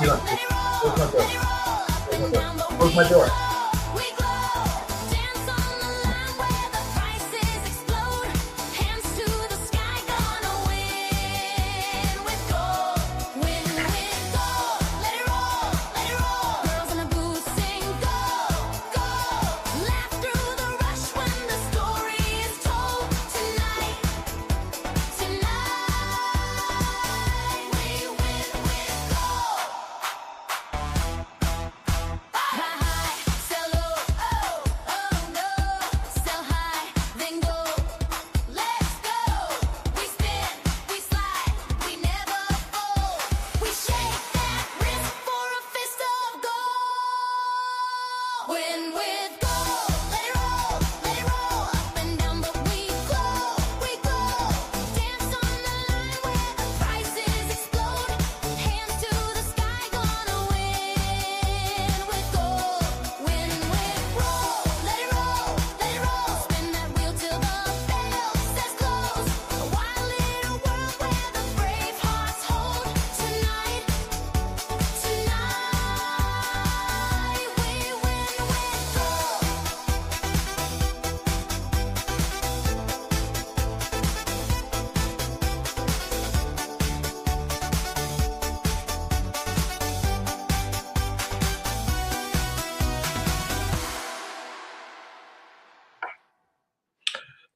Close my door. Close my door. Close my door.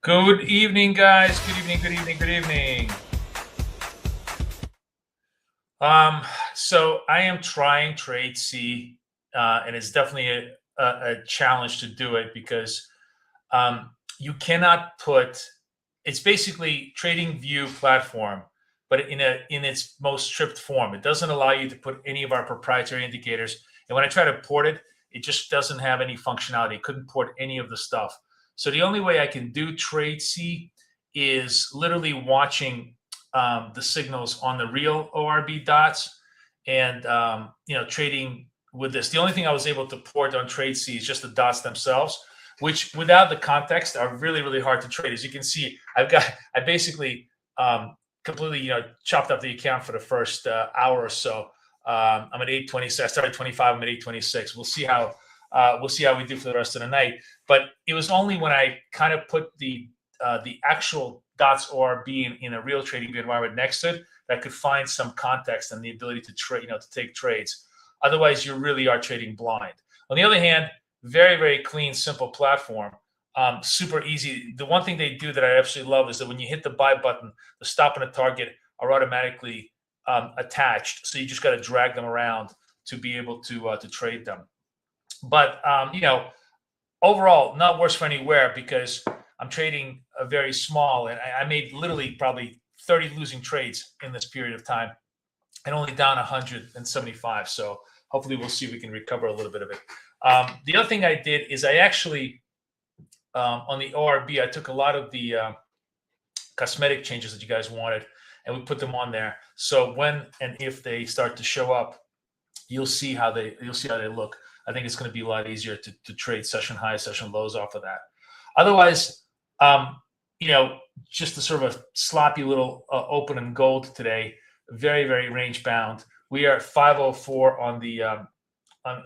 Good evening, guys. Good evening, good evening, good evening. So I am trying Tradesea, and it's definitely a challenge to do it because you cannot put. It's basically Trading View platform, but in its most stripped form. It doesn't allow you to put any of our proprietary indicators. And when I try to port it, it just doesn't have any functionality. It couldn't port any of the stuff. So the only way I can do Tradesea is literally watching the signals on the real ORB dots and trading with this. The only thing I was able to port on Tradesea is just the dots themselves, which without the context are really, really hard to trade. As you can see, I basically completely chopped up the account for the first hour or so. I'm at 8:26. I started 25. I'm at 8:26. We'll see how we do for the rest of the night. But it was only when I kind of put the actual dots ORB in a real trading view environment next to it that I could find some context and the ability to trade, to take trades. Otherwise, you really are trading blind. On the other hand, very, very clean, simple platform, super easy. The one thing they do that I absolutely love is that when you hit the buy button, the stop and the target are automatically attached. So you just got to drag them around to be able to trade them. But overall, not worse for anywhere because I'm trading a very small, and I made literally probably 30 losing trades in this period of time, and only down 175. So hopefully we'll see if we can recover a little bit of it. The other thing I did is I actually on the ORB I took a lot of the cosmetic changes that you guys wanted, and we put them on there. So when and if they start to show up, you'll see how they look. I think it's going to be a lot easier to trade session highs, session lows off of that. Otherwise, just a sort of a sloppy little open in gold today, very, very range bound. We are at 504 on the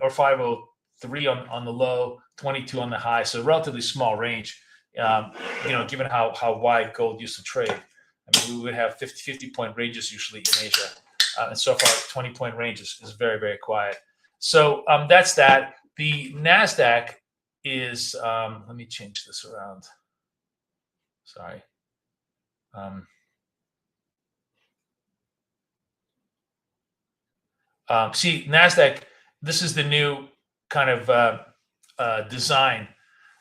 or 503 on the low, 22 on the high, so relatively small range. Given how wide gold used to trade, I mean, we would have 50 point ranges usually in Asia, and so far 20-point range is very, very quiet. So that's that. The NASDAQ is, let me change this around. Sorry. See, NASDAQ, this is the new kind of design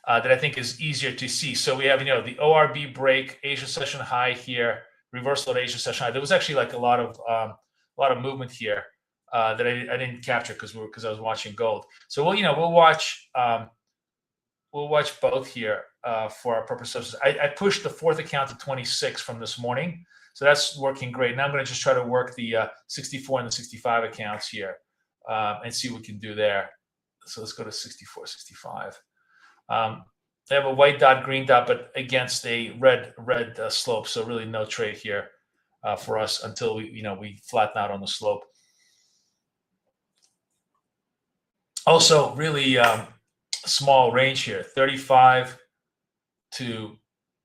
that I think is easier to see. So we have, the ORB break, Asia session high here, reversal at Asia session high. There was actually like a lot of movement here. That I didn't capture because I was watching gold. So we'll watch both here for our purposes. I pushed the fourth account to 26 from this morning, so that's working great. Now I'm going to just try to work the 64 and the 65 accounts here and see what we can do there. So let's go to 64, 65. They have a white dot, green dot, but against a red slope. So really no trade here for us until we flatten out on the slope. Also, really small range here, 35 to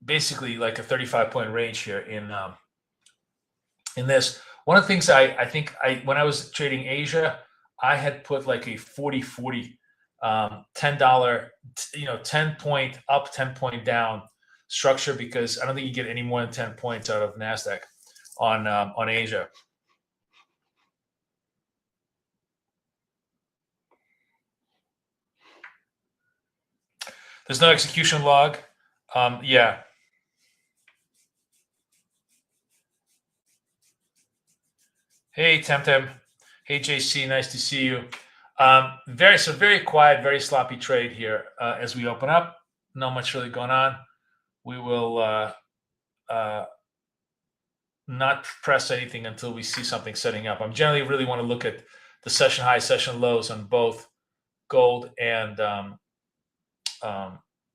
basically like a 35-point range here in this. One of the things I think when I was trading Asia, I had put like a 40-40, $10, 10-point up, 10-point down structure, because I don't think you get any more than 10 points out of NASDAQ on Asia. There's no execution log. Yeah. Hey, Temtem. Hey, JC. Nice to see you. Very quiet, very sloppy trade here as we open up. Not much really going on. We will not press anything until we see something setting up. I'm generally really want to look at the session high, session lows on both gold and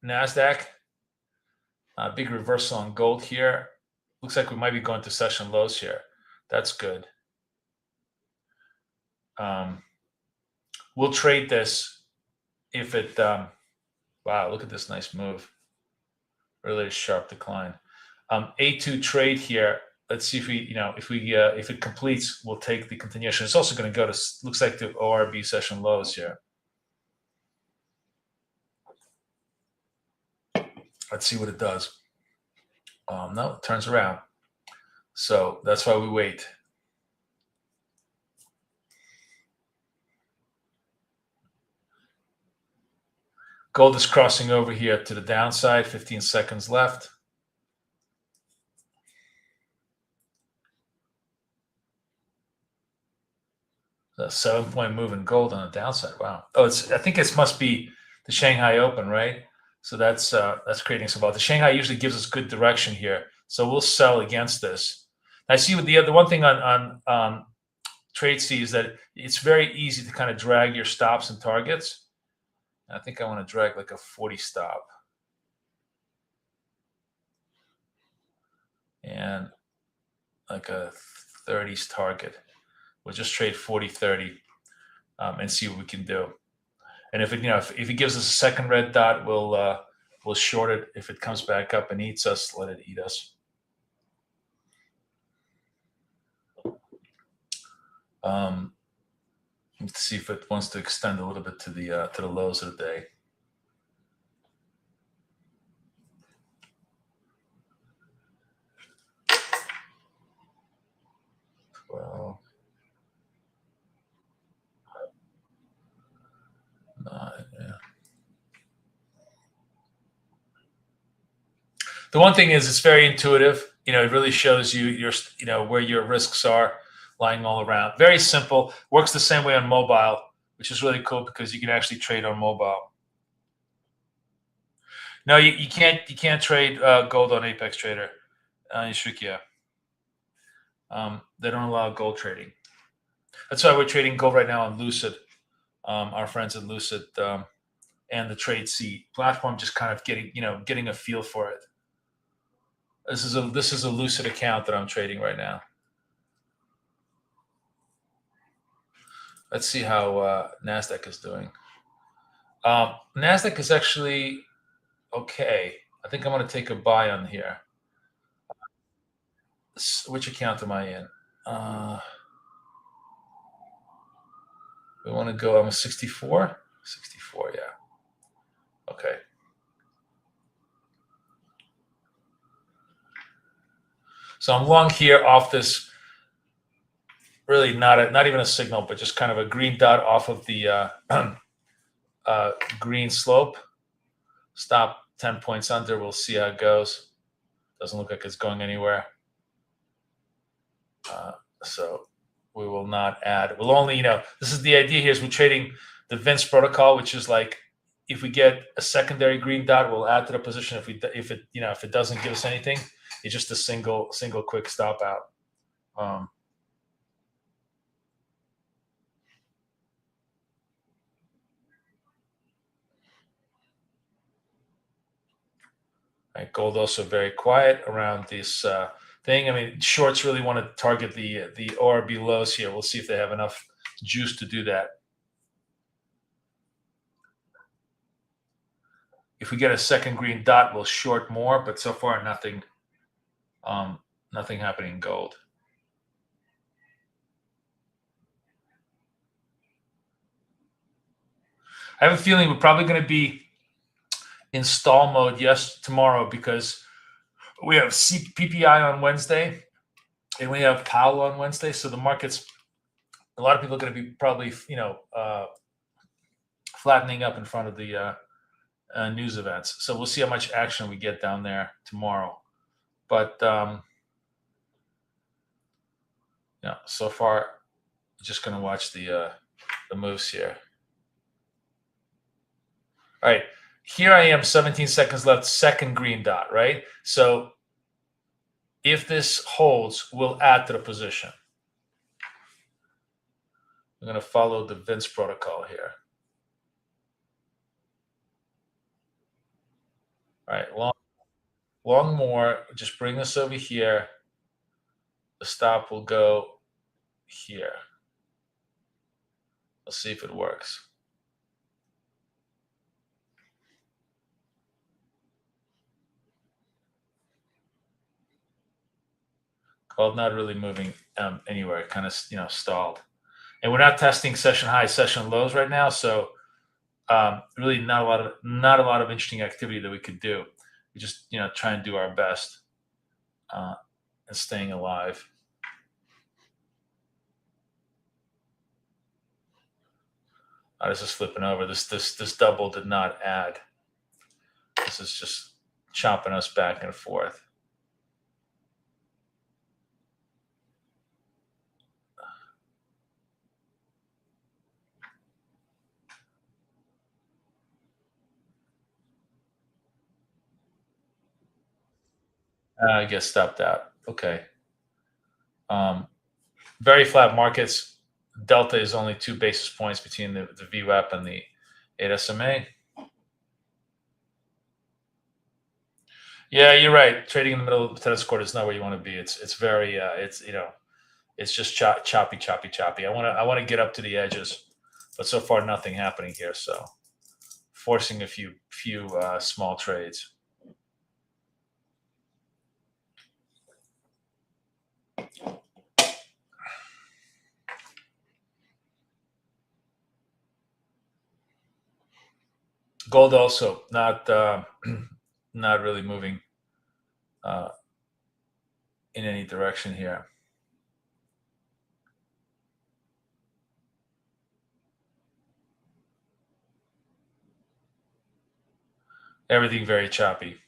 NASDAQ. Big reversal on gold here. Looks like we might be going to session lows here. That's good. We'll trade this if it. Wow, look at this nice move. Really sharp decline. A2 trade here. Let's see if we, if it completes, we'll take the continuation. It's also going to go to, looks like, the ORB session lows here. Let's see what it does. No, it turns around. So that's why we wait. Gold is crossing over here to the downside. 15 seconds left. A 7-point move in gold on the downside. Wow. Oh, I think it must be the Shanghai Open, right? So that's creating some vol. The Shanghai usually gives us good direction here, so we'll sell against this. I see with the one thing on Tradesea is that it's very easy to kind of drag your stops and targets. I think I want to drag like a 40 stop and like a 30s target. We'll just trade 40-30 and see what we can do. And if it if it gives us a second red dot, we'll short it. If it comes back up and eats us, let it eat us. Let's see if it wants to extend a little bit to the lows of the day. Well, yeah. The one thing is, it's very intuitive. It really shows you where your risks are lying all around. Very simple. Works the same way on mobile, which is really cool because you can actually trade on mobile. No, you can't trade gold on Apex Trader. They don't allow gold trading. That's why we're trading gold right now on Lucid. Our friends at Lucid and the Tradesea platform, just kind of getting a feel for it. This is a Lucid account that I'm trading right now. Let's see how NASDAQ is doing. NASDAQ is actually okay. I think I'm going to take a buy on here. Which account am I in? We want to go, I'm a 64? 64, yeah. Okay. So I'm long here off this, really not even a signal, but just kind of a green dot off of the green slope. Stop 10 points under. We'll see how it goes. Doesn't look like it's going anywhere. So we will not add. We'll only, this is the idea here, is we're trading the Vince protocol, which is like, if we get a secondary green dot, we'll add to the position. If it doesn't give us anything, it's just a single quick stop out. Right, gold also very quiet around this thing. I mean, shorts really want to target the ORB lows here. We'll see if they have enough juice to do that. If we get a second green dot, we'll short more, but so far nothing happening in gold. I have a feeling we're probably going to be in stall mode tomorrow, because we have PPI on Wednesday and we have Powell on Wednesday. So the markets, a lot of people are going to be probably, flattening up in front of the news events. So we'll see how much action we get down there tomorrow. But yeah, so far, just going to watch the moves here. All right, here I am, 17 seconds left, second green dot, right? So if this holds, we'll add to the position. I'm going to follow the Vince protocol here. All right, long more, just bring this over here. The stop will go here. Let's see if it works. Gold not really moving anywhere, kind of stalled, and we're not testing session highs, session lows right now. So really not a lot of interesting activity that we could do. We just try and do our best and staying alive. This is flipping over. This double did not add. This is just chopping us back and forth. I guess stopped out. Okay. Very flat markets. Delta is only 2 basis points between the VWAP and the 8 SMA. Yeah, you're right. Trading in the middle of the tennis court is not where you want to be. It's very it's just choppy. I want to get up to the edges, but so far nothing happening here. So forcing a few small trades. Gold also not not really moving in any direction here. Everything very choppy.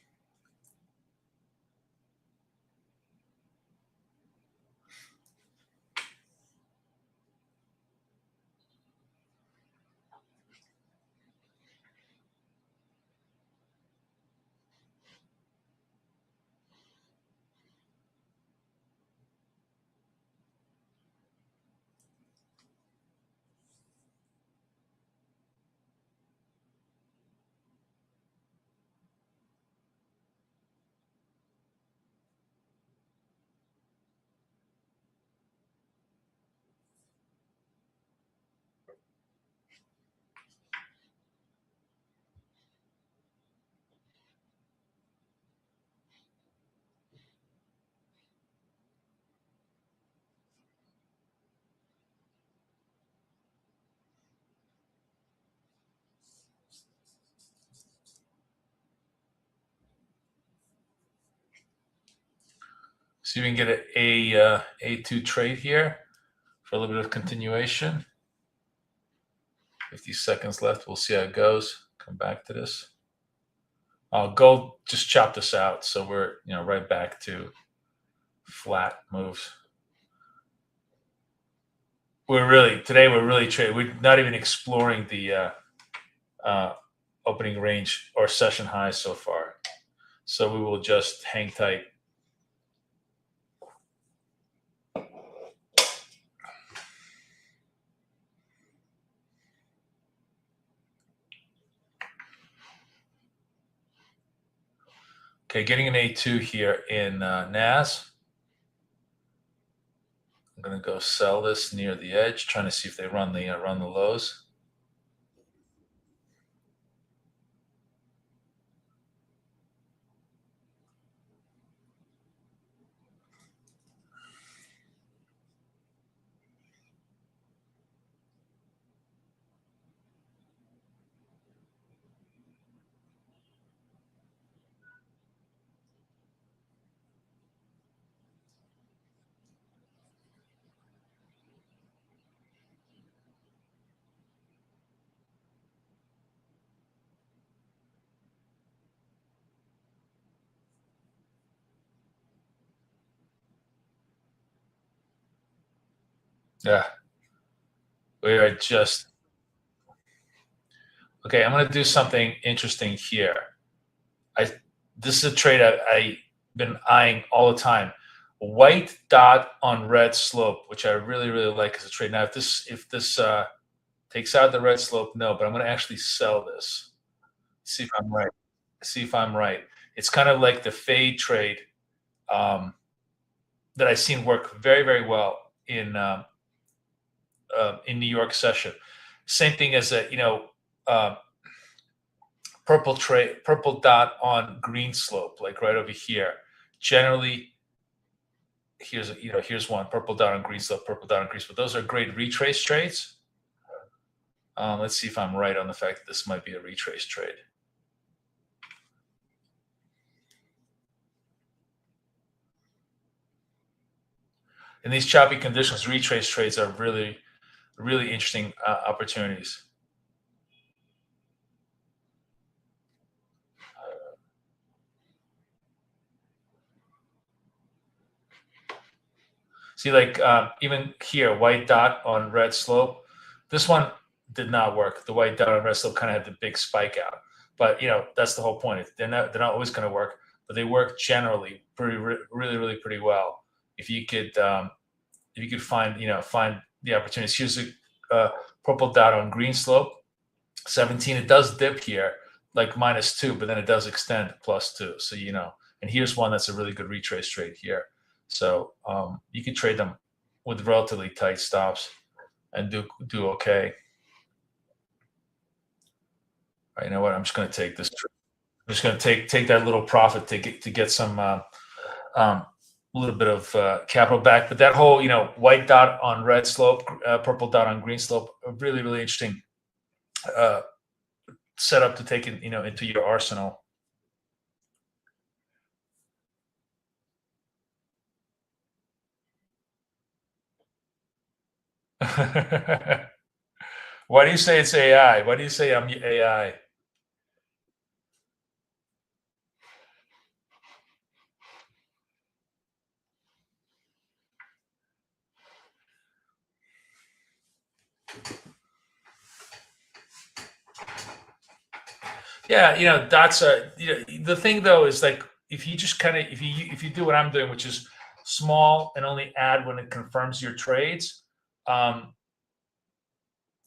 See if we can get a A2 trade here for a little bit of continuation. 50 seconds left. We'll see how it goes. Come back to this. Gold just chopped us out, so we're right back to flat moves. We're really trading. We're not even exploring the opening range or session highs so far. So we will just hang tight. Okay, getting an A2 here in NAS. I'm going to go sell this near the edge, trying to see if they run the lows. Yeah, we are just okay. I'm going to do something interesting here. I This is a trade I've been eyeing all the time. White dot on red slope, which I really really like as a trade. Now, if this takes out the red slope, no, but I'm going to actually sell this. See if I'm right. See if I'm right. It's kind of like the fade trade um, that I've seen work very very well in New York session. Same thing as a uh, purple dot on green slope, like right over here. Generally, here's one purple dot on green slope, purple dot on green slope. Those are great retrace trades. Let's see if I'm right on the fact that this might be a retrace trade. In these choppy conditions, retrace trades are really, really interesting opportunities. See, like even here, white dot on red slope. This one did not work. The white dot on red slope kind of had the big spike out, but that's the whole point. They're not always going to work, but they work generally really really pretty well. If you could find the opportunities. Here's a purple dot on green slope, 17. It does dip here like -2, but then it does extend +2. So and here's one that's a really good retrace trade here. So you can trade them with relatively tight stops and do okay. All right, you know what? I'm just going to take this. I'm just going to take that little profit to get some um, little bit of capital back. But that whole white dot on red slope, purple dot on green slope, a really really interesting uh, setup to take it into your arsenal. Why do you say it's AI? Why do you say I'm AI? Yeah, that's the thing though is like if you just kind of if you do what I'm doing, which is small and only add when it confirms your trades, um,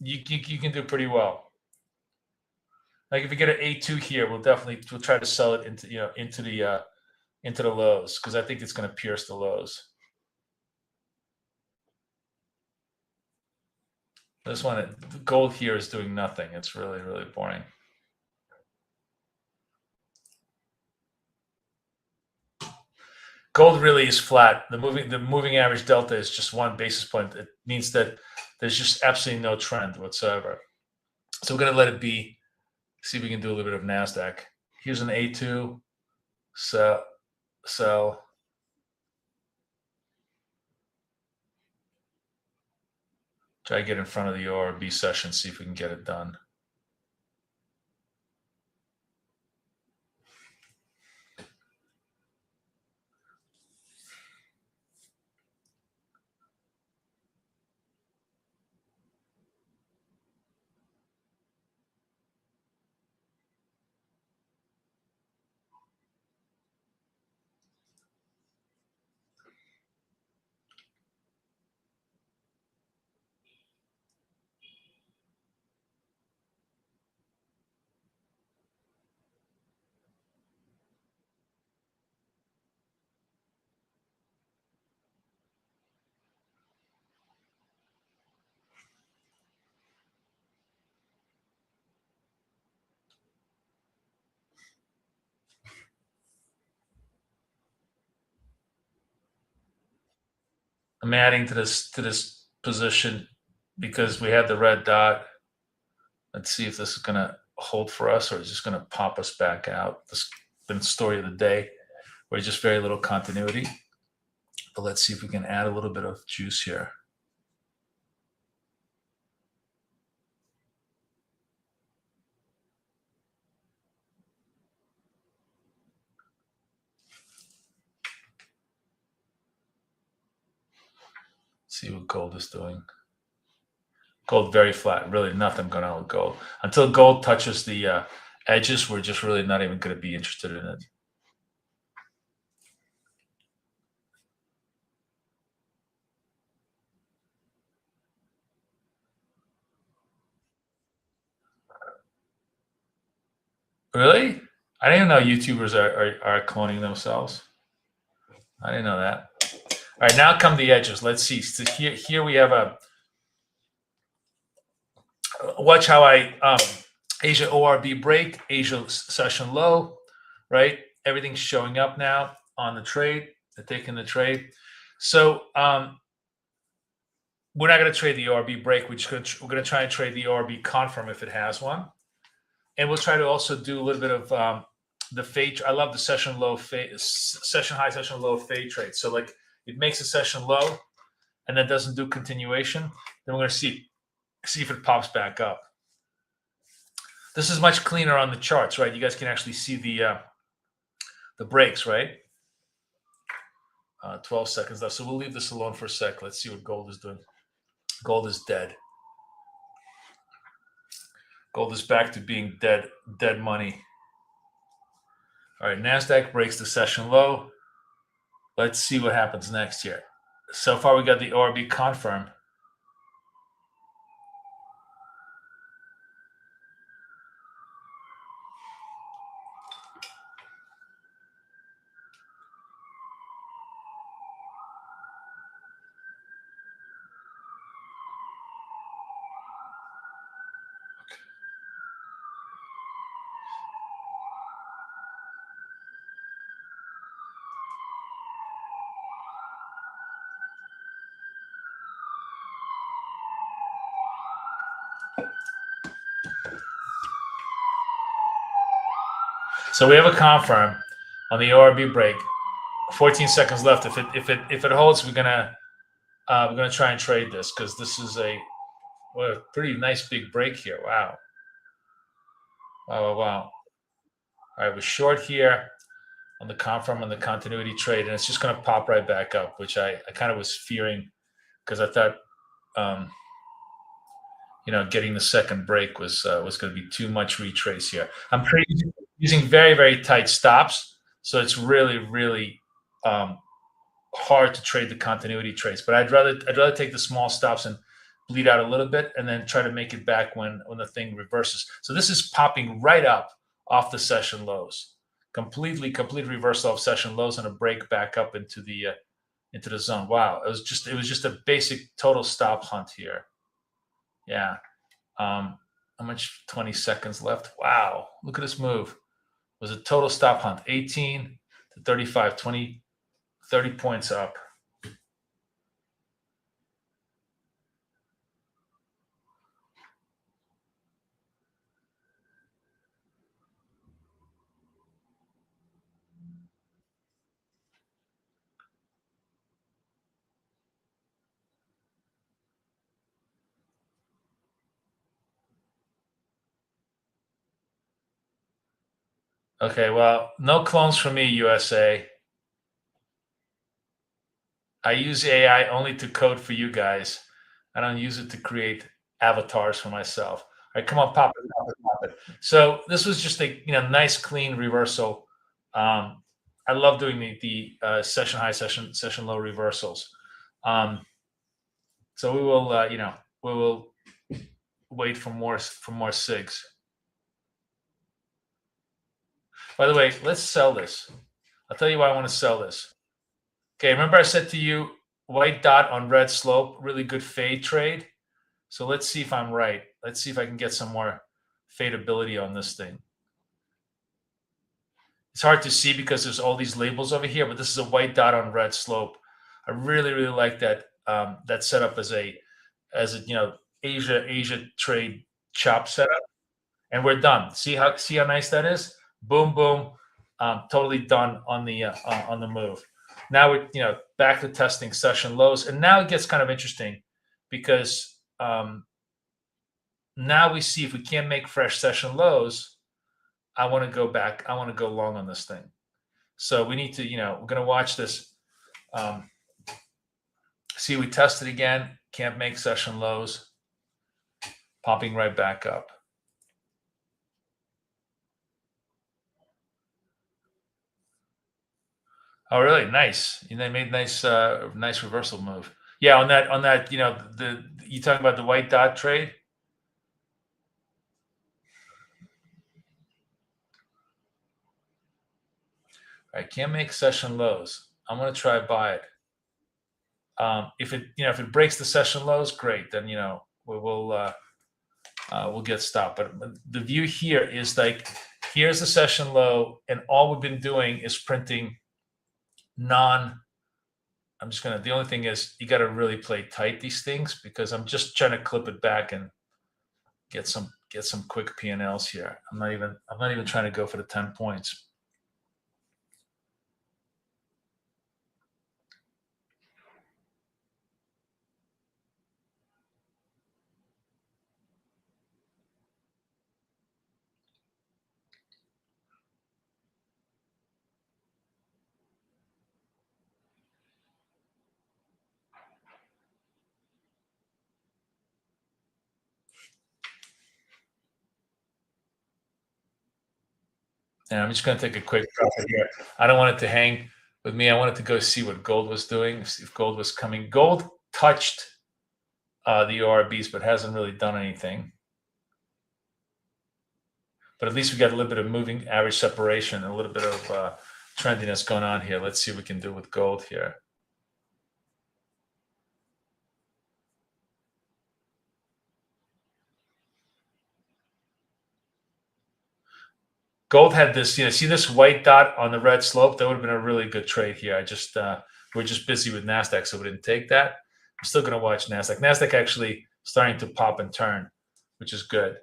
you can do pretty well. Like if you get an A2 here, we'll try to sell it into the lows because I think it's going to pierce the lows. This one, gold here is doing nothing. It's really really boring. Gold really is flat. The moving average delta is just 1 basis point. It means that there's just absolutely no trend whatsoever. So we're going to let it be. See if we can do a little bit of Nasdaq. Here's an A2. Sell. Try to get in front of the ORB session. See if we can get it done. I'm adding to this position because we have the red dot. Let's see if this is going to hold for us or is just going to pop us back out. This has been the story of the day where just very little continuity. But let's see if we can add a little bit of juice here. see what gold is doing. Gold very flat. Really nothing going on with gold. Until gold touches the edges, we're just really not even going to be interested in it. Really? I didn't know YouTubers are cloning themselves. I didn't know that. All right, now come the edges. Let's see. So here we have a. Watch how I Asia ORB break, Asia session low, right? Everything's showing up now on the trade. They're taking the trade. So we're not going to trade the ORB break. We're going to try and trade the ORB confirm if it has one, and we'll try to also do a little bit of the fade. I love the session low fade, session high, session low fade trade. So like it makes a session low, and then doesn't do continuation. Then we're going to see if it pops back up. This is much cleaner on the charts, right? You guys can actually see the breaks, right? 12 seconds left. So we'll leave this alone for a sec. Let's see what gold is doing. Gold is dead. Gold is back to being dead money. All right, NASDAQ breaks the session low. Let's see what happens next here. So far, we got the ORB confirm. So we have a confirm on the ORB break. 14 seconds left. If it holds, we're gonna try and trade this because this is a pretty nice big break here. Wow. All right, we're short here on the confirm on the continuity trade, and it's just going to pop right back up, which I kind of was fearing because I thought getting the second break was going to be too much retrace here. I'm using very, very tight stops, so it's really, really hard to trade the continuity trades. But I'd rather take the small stops and bleed out a little bit, and then try to make it back when the thing reverses. So this is popping right up off the session lows, complete reversal of session lows, and a break back up into the zone. Wow, it was just a basic total stop hunt here. Yeah. How much? 20 seconds left. Wow, look at this move. It was a total stop hunt. 18 to 35, 20, 30 points up. Okay, well, no clones for me, USA. I use AI only to code for you guys. I don't use it to create avatars for myself. All right, come on, pop it, pop it, pop it. So this was just a nice clean reversal. I love doing the session high, session low reversals. So we will wait for more SIGs. By the way, let's sell this. I'll tell you why I want to sell this. Okay, remember I said to you, white dot on red slope, really good fade trade. So let's see if I'm right. Let's see if I can get some more fadeability on this thing. It's hard to see because there's all these labels over here, but this is a white dot on red slope. I really, really like that that setup as a Asia trade chop setup. And we're done. See how nice that is? Boom, boom. Totally done on the move. Now we're back to testing session lows, and now it gets kind of interesting because now we see if we can't make fresh session lows. I want to go back. I want to go long on this thing. So we need to we're going to watch this. See, we tested again. Can't make session lows. Popping right back up. Oh, really? Nice. And they made nice, nice reversal move. Yeah, on that, you talking about the white dot trade? I can't make session lows. I'm gonna try buy it. If it breaks the session lows, great. Then we'll get stopped. But the view here is like, here's the session low, and all we've been doing is printing non. The only thing is you got to really play tight these things, because I'm just trying to clip it back and get some quick P&Ls here. I'm not even trying to go for the 10 points. And I'm just going to take a quick profit here. I don't want it to hang with me. I wanted to go see what gold was doing, see if gold was coming. Gold touched the ORBs, but hasn't really done anything. But at least we got a little bit of moving average separation, and a little bit of trendiness going on here. Let's see what we can do with gold here. Gold had this, see this white dot on the red slope? That would have been a really good trade here. We're just busy with NASDAQ, so we didn't take that. I'm still going to watch NASDAQ. NASDAQ actually starting to pop and turn, which is good.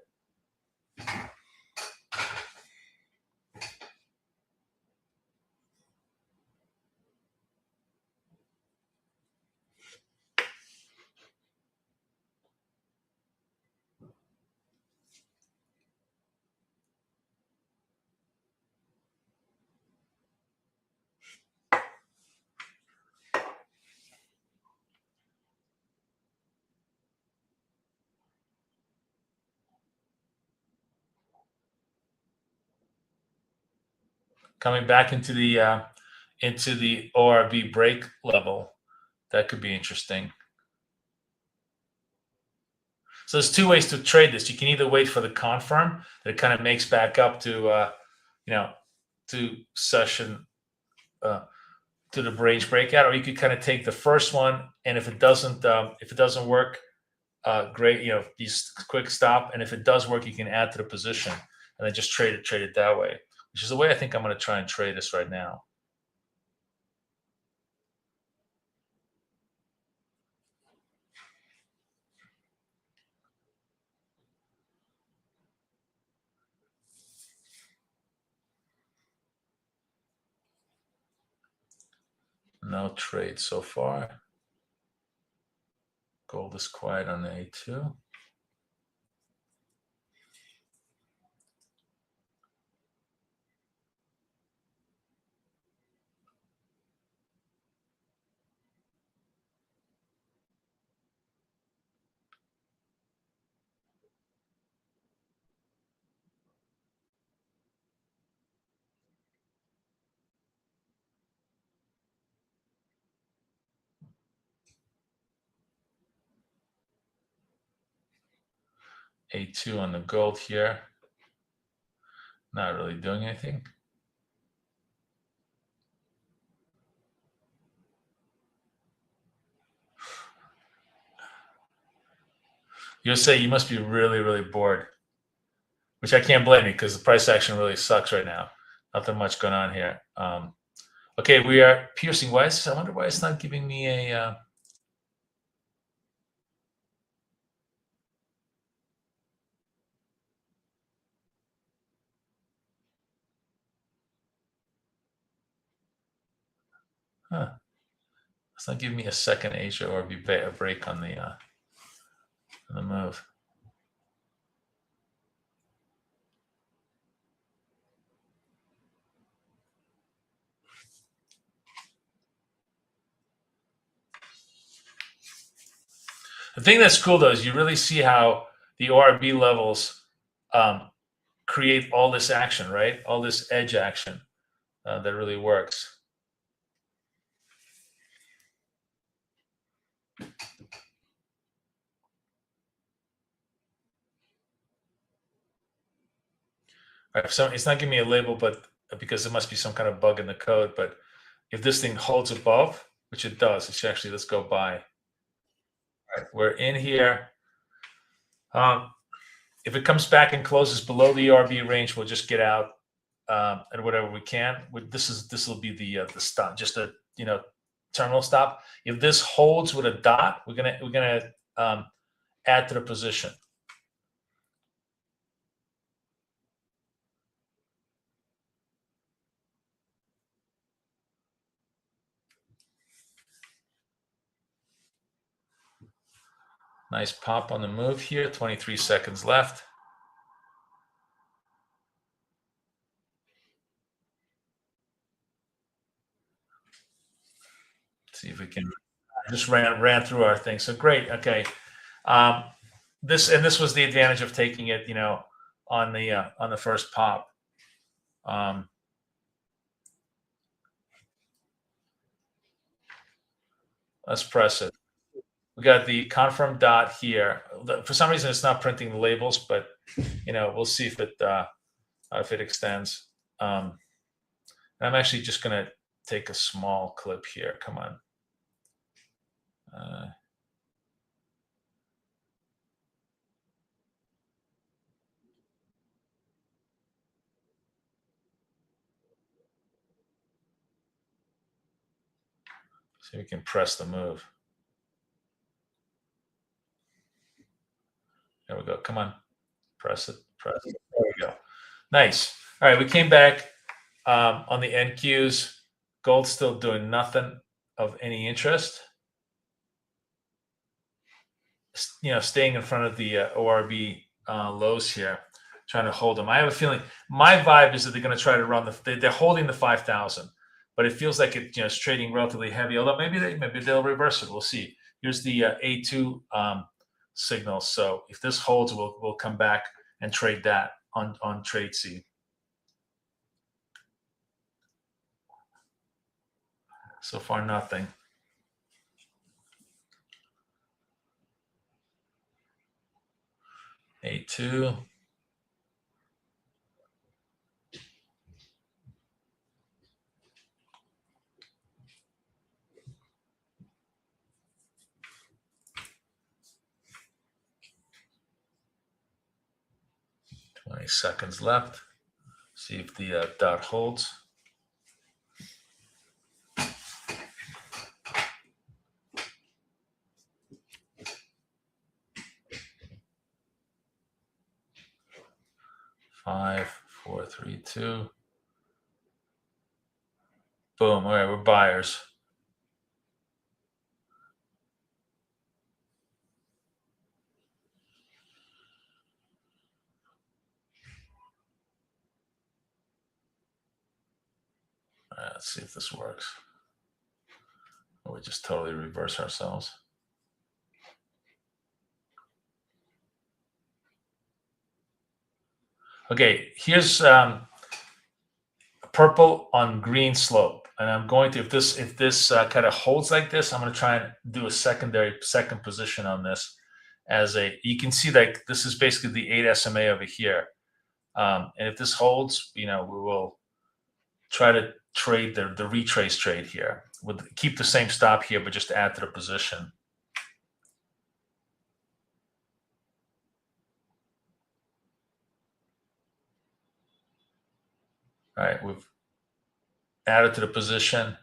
Coming back into the ORB break level, that could be interesting. So there's two ways to trade this. You can either wait for the confirm that it kind of makes back up to to session to the range breakout, or you could kind of take the first one, and if it doesn't work, great. These quick stop, and if it does work, you can add to the position and then just trade it that way, which is the way I think I'm going to try and trade this right now. No trade so far. Gold is quiet on the A2. A2 on the gold here. Not really doing anything. You'll say you must be really, really bored, which I can't blame you, because the price action really sucks right now. Nothing much going on here. Okay, we are piercing. Why I wonder why it's not giving me a. It's not giving me a second Asia or a break on the move. thing that's cool though is you really see how the ORB levels create all this action, right? All this edge action that really works. All right, so it's not giving me a label, but because there must be some kind of bug in the code. But if this thing holds above, which it does, it should actually, let's go by. All right, we're in here. If it comes back and closes below the ERB range, we'll just get out and whatever we can. This will be the stop, just a terminal stop. If this holds with a dot, we're gonna add to the position. Nice pop on the move here. 23 seconds left. Let's see if we can. I just ran through our thing. So great. Okay. This was the advantage of taking it, on the first pop. Let's press it. We got the confirm dot here. For some reason, it's not printing the labels, but we'll see if it extends. I'm actually just gonna take a small clip here. Come on. So we can press the move. There we go. Come on. Press it. Press it. There we go. Nice. All right. We came back on the NQs. Gold's still doing nothing of any interest. Staying in front of the ORB lows here, trying to hold them. I have a feeling, my vibe is that they're going to try to run they're holding the 5,000, but it feels like it's trading relatively heavy. Although maybe they'll reverse it. We'll see. Here's the A2 signal. So if this holds, we'll come back and trade that on Tradesea. So far, nothing. A2. Twenty seconds left. See if the dot holds. Five, four, three, two. Boom. All right, we're buyers. All right, let's see if this works. Or we just totally reverse ourselves. Okay, here's purple on green slope, and I'm going to, if this kind of holds like this, I'm going to try and do a second position on this. You can see that this is basically the 8 SMA over here, and if this holds, we will try to trade the retrace trade here. We'll keep the same stop here, but just add to the position. All right, we've added to the position.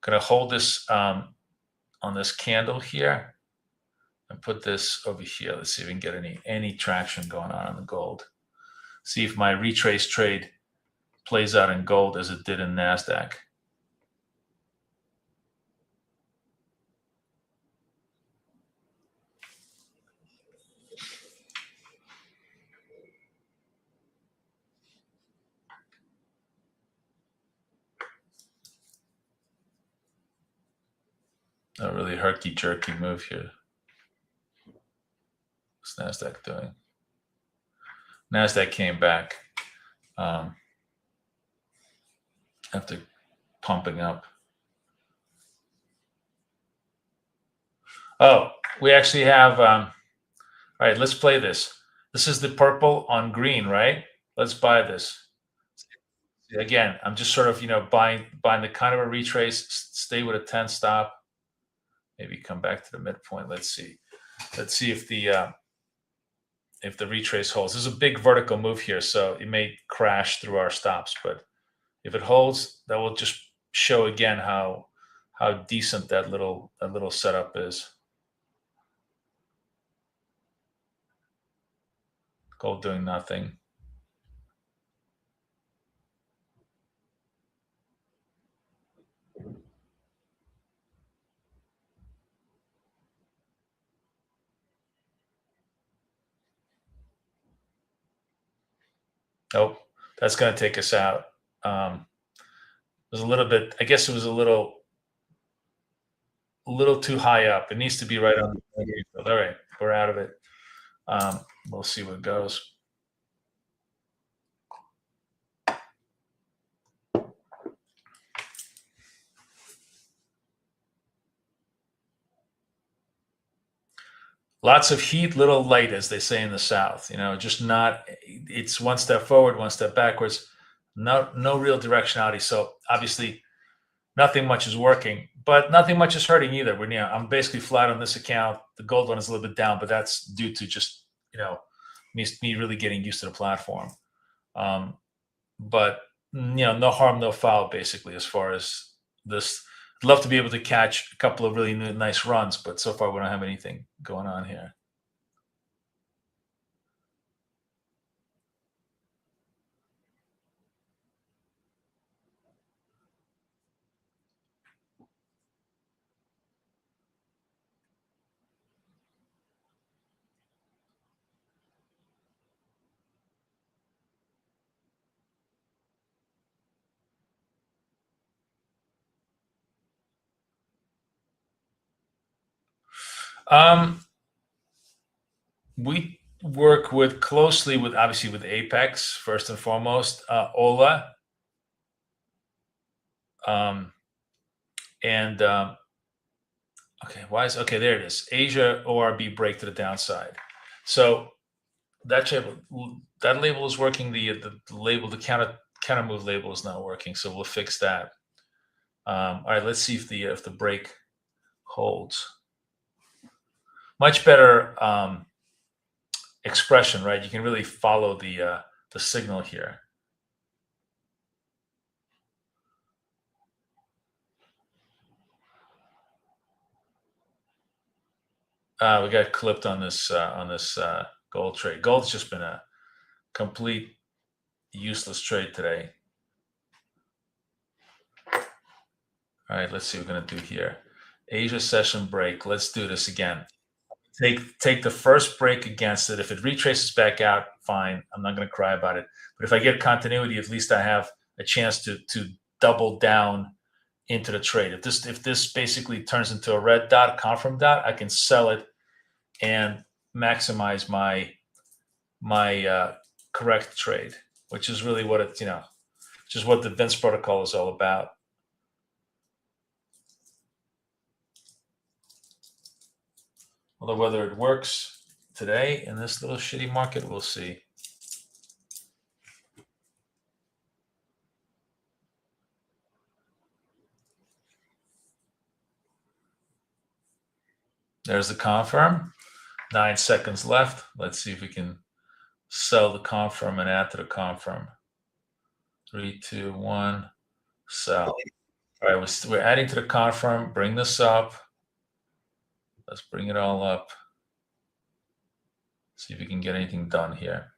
Going to hold this on this candle here and put this over here. Let's see if we can get any traction going on the gold. See if my retrace trade plays out in gold as it did in NASDAQ. A really herky-jerky move here. What's NASDAQ doing? NASDAQ came back after pumping up. Oh, we actually have, all right, let's play this. This is the purple on green, right? Let's buy this. Again, I'm just sort of, buying the kind of a retrace, stay with a 10 stop, maybe come back to the midpoint. Let's see. Let's see if the retrace holds. There's a big vertical move here, so it may crash through our stops, but if it holds, that will just show again how decent that little setup is. Gold doing nothing. Nope, that's going to take us out. It was a little bit, I guess it was a little too high up. It needs to be right on the field. All right, we're out of it. We'll see what goes. Lots of heat, little light, as they say in the South. Just not. It's one step forward, one step backwards. No real directionality. So obviously, nothing much is working, but nothing much is hurting either. I'm basically flat on this account. The gold one is a little bit down, but that's due to just me really getting used to the platform. But no harm, no foul, basically, as far as this. I'd love to be able to catch a couple of really nice runs, but so far we don't have anything going on here. We work closely with obviously with Apex first and foremost, Ola, and okay, okay? There it is. Asia ORB break to the downside. So that label is working. The label, the counter move label is not working. So we'll fix that. All right, let's see if the break holds. Much better expression, right? You can really follow the signal here. We got clipped on this gold trade. Gold's just been a complete useless trade today. All right, let's see what we're gonna do here. Asia session break. Let's do this again. Take the first break against it. If it retraces back out, fine. I'm not gonna cry about it. But if I get continuity, at least I have a chance to double down into the trade. If this basically turns into a red dot, confirm dot, I can sell it and maximize my correct trade, which is really what it's which is what the Vince protocol is all about. Although whether it works today in this little shitty market, we'll see. There's the confirm. 9 seconds left. Let's see if we can sell the confirm and add to the confirm. 3, 2, 1, sell. All right, we're adding to the confirm. Bring this up. Let's bring it all up. See if we can get anything done here.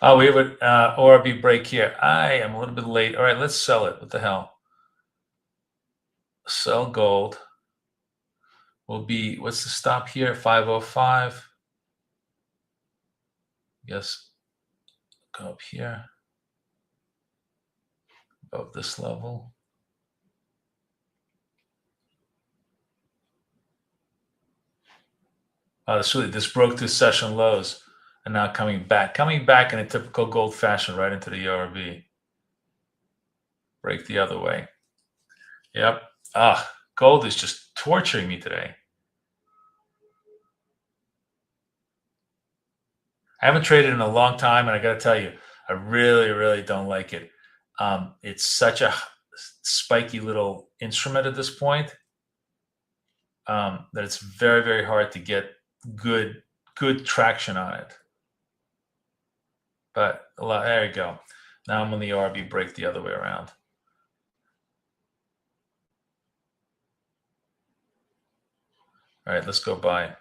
Oh, we have an ORB break here. I am a little bit late. All right, let's sell it. What the hell? Sell gold will be, what's the stop here? 505. Yes, go up here above this level. Oh, this broke through session lows and now coming back in a typical gold fashion right into the ORB. Break the other way. Yep. Gold is just torturing me today. I haven't traded in a long time, and I got to tell you, I really, really don't like it. It's such a spiky little instrument at this point that it's very, very hard to get good traction on it. But there you go. Now I'm on the RB break the other way around. All right, let's go buy.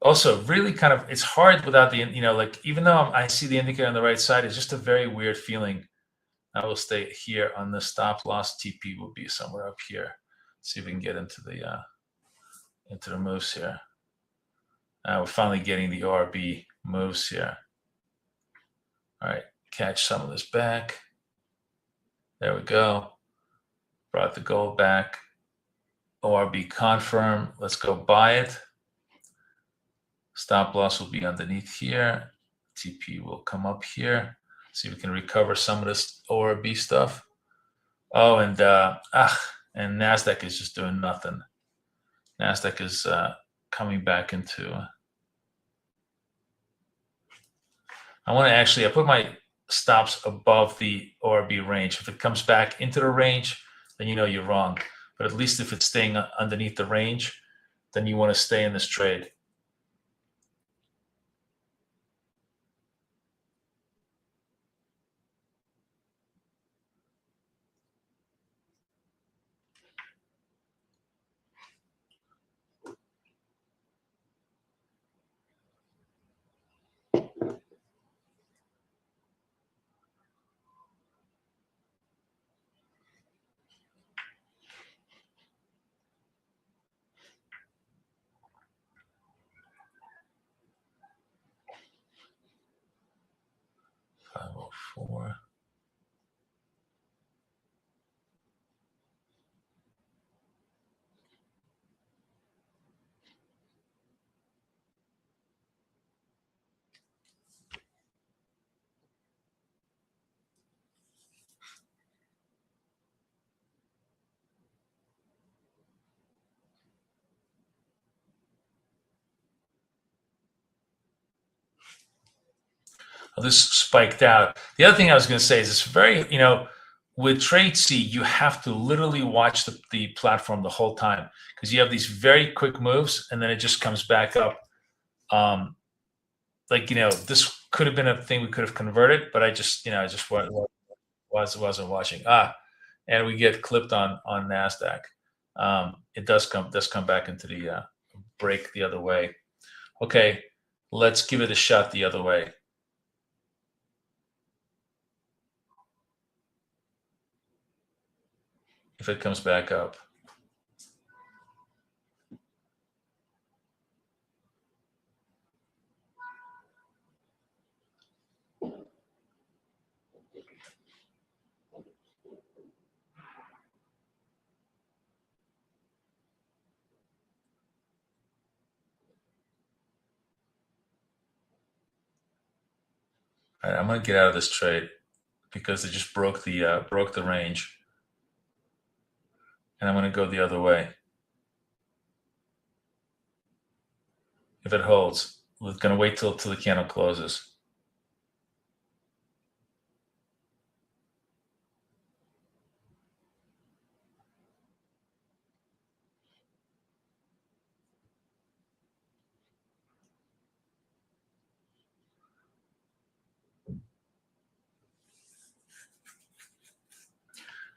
Also, really kind of, it's hard without the, like, even though I see the indicator on the right side, it's just a very weird feeling. I will stay here on the stop loss. TP will be somewhere up here. See if we can get into the moves here. We're finally getting the RB moves here. All right, catch some of this back. There we go. Brought the gold back. ORB confirm. Let's go buy it. Stop loss will be underneath here. TP will come up here. See if we can recover some of this ORB stuff. Oh, and NASDAQ is just doing nothing. NASDAQ is coming back into. I put my stops above the ORB range. If it comes back into the range, then you know you're wrong. But at least if it's staying underneath the range, then you want to stay in this trade. $504. This spiked out. The other thing I was going to say is it's very, with Tradesea, you have to literally watch the platform the whole time because you have these very quick moves and then it just comes back up. This could have been a thing we could have converted, but I just wasn't watching. And we get clipped on NASDAQ. It does come back into the break the other way. Okay, let's give it a shot the other way. If it comes back up. All right, I'm going to get out of this trade because it just broke the range. And I'm going to go the other way. If it holds, we're going to wait till the candle closes.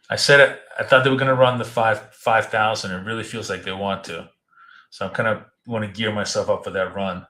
I said it. I thought they were going to run the 5,000. It really feels like they want to. So I'm kind of want to gear myself up for that run.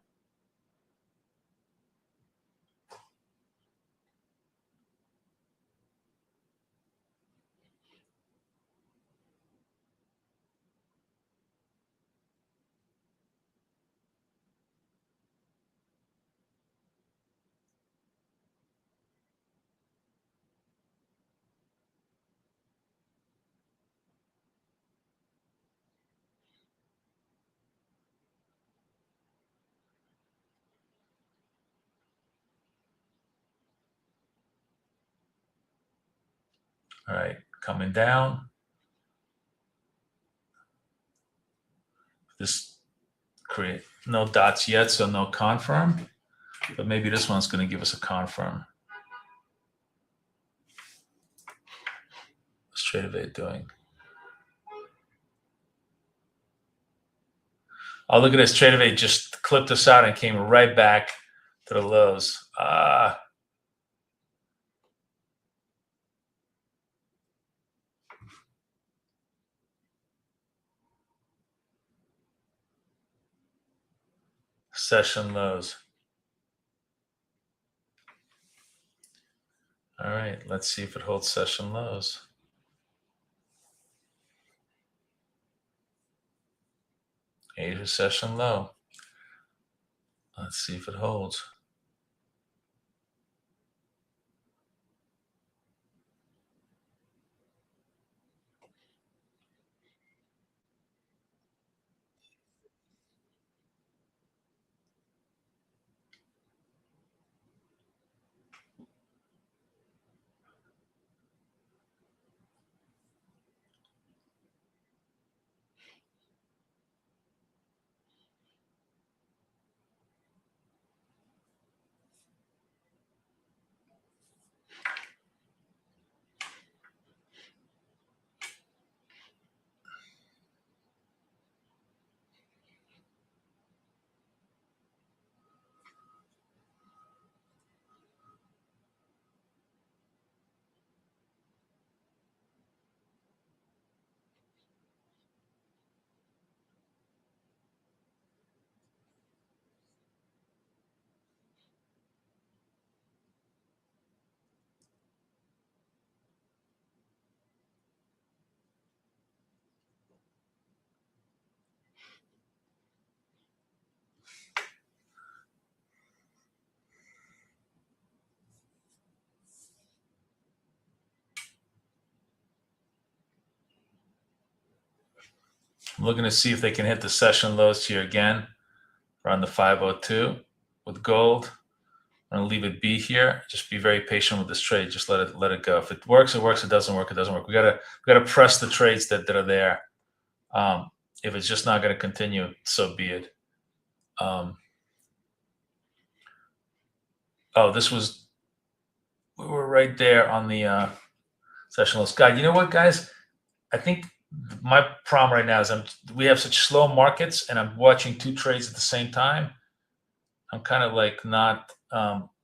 All right, coming down. This create no dots yet, so no confirm. But maybe this one's going to give us a confirm. What's Tradevate doing? Oh, look at this. Tradevate just clipped us out and came right back to the lows. Session lows. All right, let's see if it holds session lows. Asia session low. Let's see if it holds. I'm looking to see if they can hit the session lows here again around the 502 with gold. I'm gonna leave it be here. Just be very patient with this trade. Just let it go. If it works, it works. If it doesn't work, it doesn't work. We gotta press the trades that are there. If it's just not gonna continue, so be it. Oh, we were right there on the session lows. God, you know what, guys? I think my problem right now is we have such slow markets, and I'm watching two trades at the same time. I'm kind of like not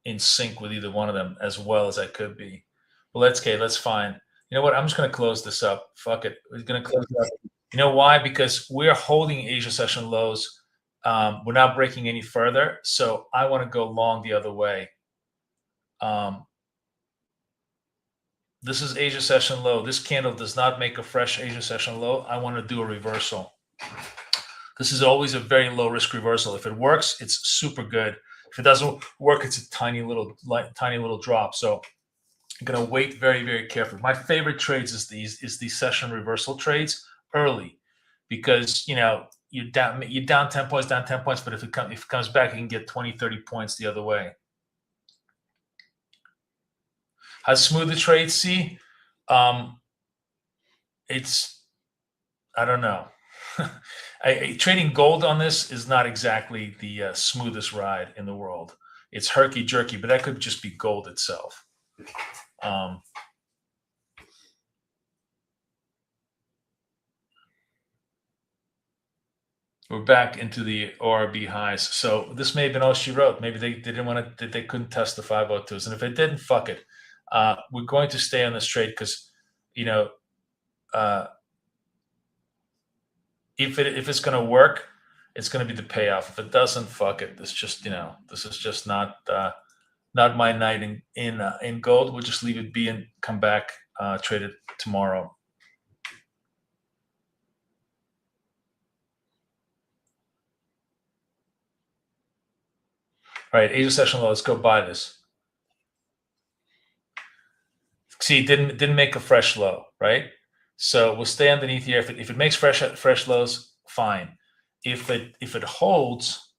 in sync with either one of them as well as I could be. Well, let's fine. You know what? I'm just going to close this up. Fuck it. We're going to close it up. You know why? Because we're holding Asia session lows. We're not breaking any further. So I want to go long the other way. This is Asia session low. This candle does not make a fresh Asia session low. I want to do a reversal. This is always a very low risk reversal. If it works, it's super good. If it doesn't work, it's a tiny little drop. So I'm gonna wait very, very carefully. My favorite trades is these session reversal trades early, because you're down 10 points, but if it comes back, you can get 20, 30 points the other way. How smooth the trade see? It's, I don't know. Trading gold on this is not exactly the smoothest ride in the world. It's herky jerky, but that could just be gold itself. We're back into the ORB highs. So this may have been all she wrote. Maybe they didn't want to, they couldn't test the 502s. And if it didn't, fuck it. We're going to stay on this trade because, if it's going to work, it's going to be the payoff. If it doesn't, fuck it. This just, this is just not my night in gold. We'll just leave it be and come back, trade it tomorrow. All right, Asia session low. Let's go buy this. See, didn't make a fresh low, right? So we'll stay underneath here. If it makes fresh lows, fine. If it holds,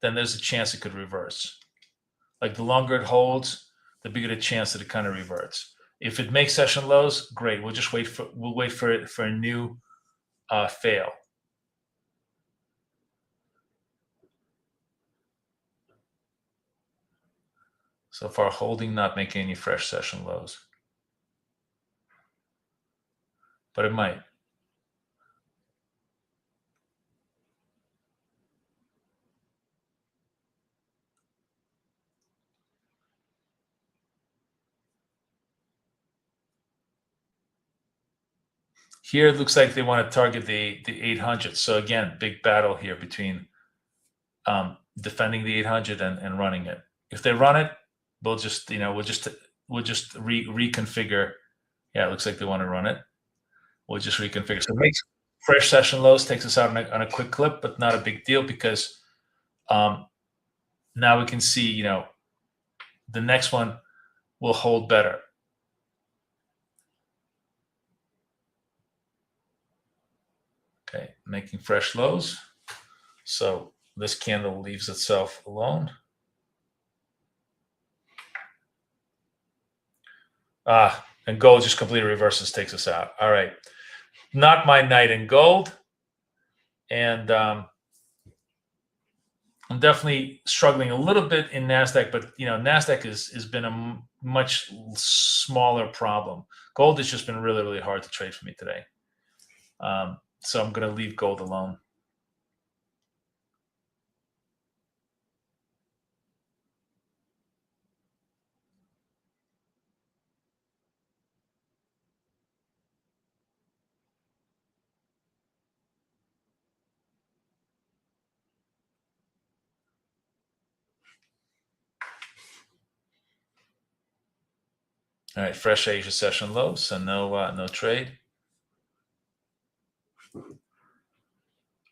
then there's a chance it could reverse. Like the longer it holds, the bigger the chance that it kind of reverts. If it makes session lows, great. We'll just wait for a new fail. So far, holding, not making any fresh session lows, but it might. Here, it looks like they want to target the 800. So again, big battle here between defending the 800 and running it. If they run it, we'll just reconfigure. Yeah, it looks like they want to run it. We'll just reconfigure. So it makes fresh session lows, takes us out on a quick clip, but not a big deal because now we can see, the next one will hold better. Okay, making fresh lows. So this candle leaves itself alone. And gold just completely reverses, takes us out. All right. Not my night in gold. And I'm definitely struggling a little bit in NASDAQ, but NASDAQ has been a much smaller problem. Gold has just been really, really hard to trade for me today. So I'm going to leave gold alone. All right, fresh Asia session low, so no trade.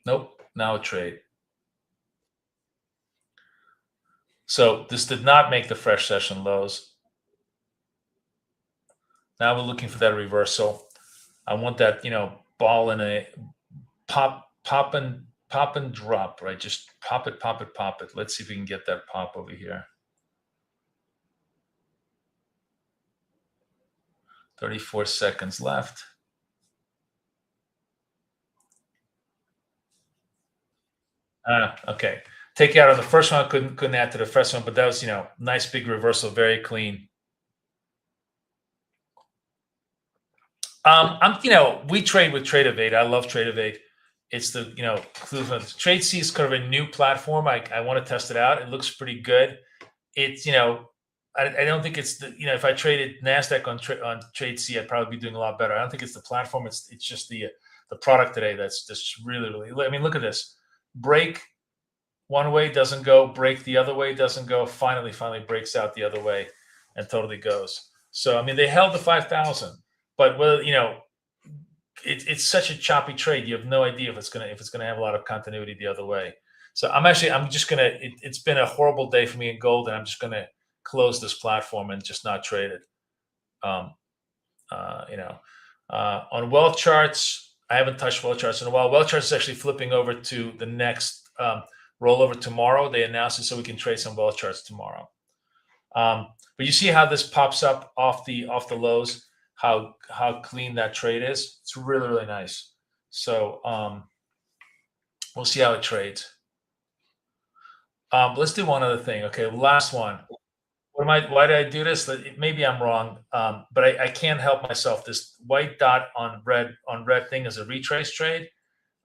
Nope, now a trade. So this did not make the fresh session lows. Now we're looking for that reversal. I want that, ball in a pop and drop, right? Just pop it. Let's see if we can get that pop over here. 34 seconds left. Okay. Take out on the first one. Couldn't add to the first one, but that was, nice big reversal, very clean. We trade with Tradevate. I love Tradevate. It's the, Tradesea is kind of a new platform. I want to test it out. It looks pretty good. It's, I don't think it's the, if I traded NASDAQ on Tradesea, I'd probably be doing a lot better. I don't think it's the platform. It's just the product today that's just really, really, I mean, look at this. Break one way, doesn't go. Break the other way, doesn't go. Finally breaks out the other way and totally goes. So, I mean, they held the 5,000, but it's such a choppy trade. You have no idea if it's gonna have a lot of continuity the other way. So I'm just gonna. It's been a horrible day for me in gold, and I'm just gonna close this platform and just not trade it. On wealth charts, I haven't touched wealth charts in a while. Wealth charts is actually flipping over to the next rollover tomorrow. They announced it so we can trade some wealth charts tomorrow. But you see how this pops up off the lows, how clean that trade is. It's really, really nice. So we'll see how it trades. Let's do one other thing. Okay, last one. Why did I do this? Maybe I'm wrong, but I can't help myself. This white dot on red thing is a retrace trade.